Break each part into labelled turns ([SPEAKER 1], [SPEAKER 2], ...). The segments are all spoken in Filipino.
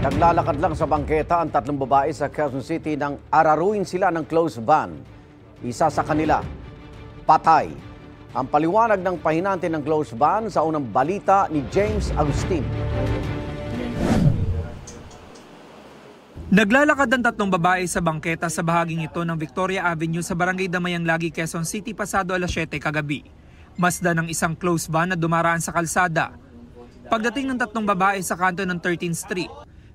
[SPEAKER 1] Naglalakad lang sa bangketa ang tatlong babae sa Quezon City nang araruin sila ng closed van. Isa sa kanila, patay. Ang paliwanag ng pahinante ng closed van sa unang balita ni James Agustin.
[SPEAKER 2] Naglalakad ang tatlong babae sa bangketa sa bahaging ito ng Victoria Avenue sa Barangay Damayang Lagi, Quezon City pasado alas 7 kagabi. Masdan ng isang closed van na dumaraan sa kalsada. Pagdating ng tatlong babae sa kanto ng 13th Street,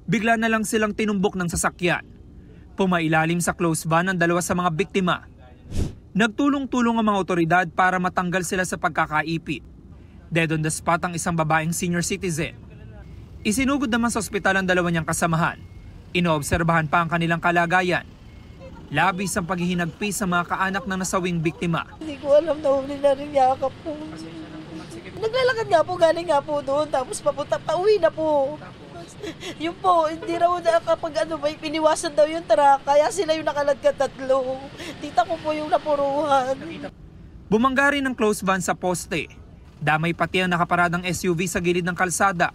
[SPEAKER 2] bigla na lang silang tinumbok ng sasakyan. Pumailalim sa closed van ang dalawa sa mga biktima. Nagtulong-tulong ang mga otoridad para matanggal sila sa pagkakaipit. Dead on the spot ang isang babaeng senior citizen. Isinugod naman sa ospital ang dalawa niyang kasamahan. Inoobserbahan pa ang kanilang kalagayan. Labis ang paghihinagpis sa mga kaanak ng nasawing biktima.
[SPEAKER 3] Hindi ko alam na huli na rin yakap po. Naglalakad nga po, galing nga po doon, tapos pauwi na po. Yun po, hindi raw na kapag may piniwasan daw yung truck, kaya sila yung nakaladkad tatlo. Tita ko po yung napuruhan.
[SPEAKER 2] Bumangga rin ng closed van sa poste. Damay pati ang nakaparadang SUV sa gilid ng kalsada.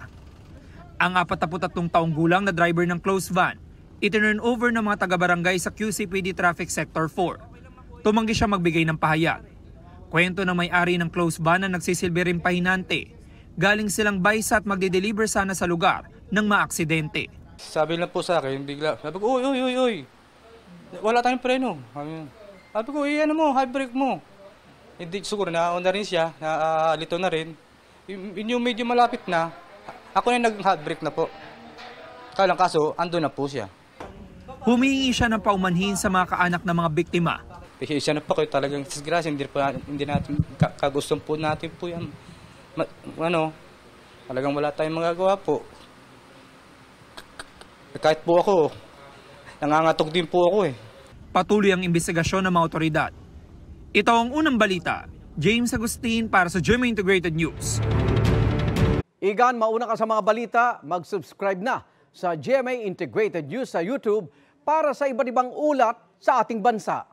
[SPEAKER 2] Ang 43 taong gulang na driver ng closed van, itinurn over ng mga taga-barangay sa QCPD Traffic Sector 4. Tumanggi siya magbigay ng pahayag. Kwento ng may-ari ng closed van na nagsisilbi rin pahinante. Galing silang baysa at magde-deliver sana sa lugar ng maaksidente.
[SPEAKER 4] Sabi lang po sa akin, bigla, sabi ko, uy, wala tayong preno. Sabi ko, ano mo, high brake mo. Hindi, siguro nauna rin siya, alito na rin. Yung medyo malapit na, ako na nag-hot brake na po. Kalang kaso, ando na po siya.
[SPEAKER 2] Humingi siya ng paumanhin sa mga kaanak ng mga biktima.
[SPEAKER 4] Siya na po kayo talagang disgrasya, hindi natin kagustong po natin po yan. Talagang wala tayong magagawa po. Kahit po ako, nangangatog din po ako eh.
[SPEAKER 2] Patuloy ang investigasyon ng mga otoridad. Ito ang unang balita. James Agustin para sa GMA Integrated News.
[SPEAKER 1] Igan, mauna ka sa mga balita, mag-subscribe na sa GMA Integrated News sa YouTube para sa iba't ibang ulat sa ating bansa.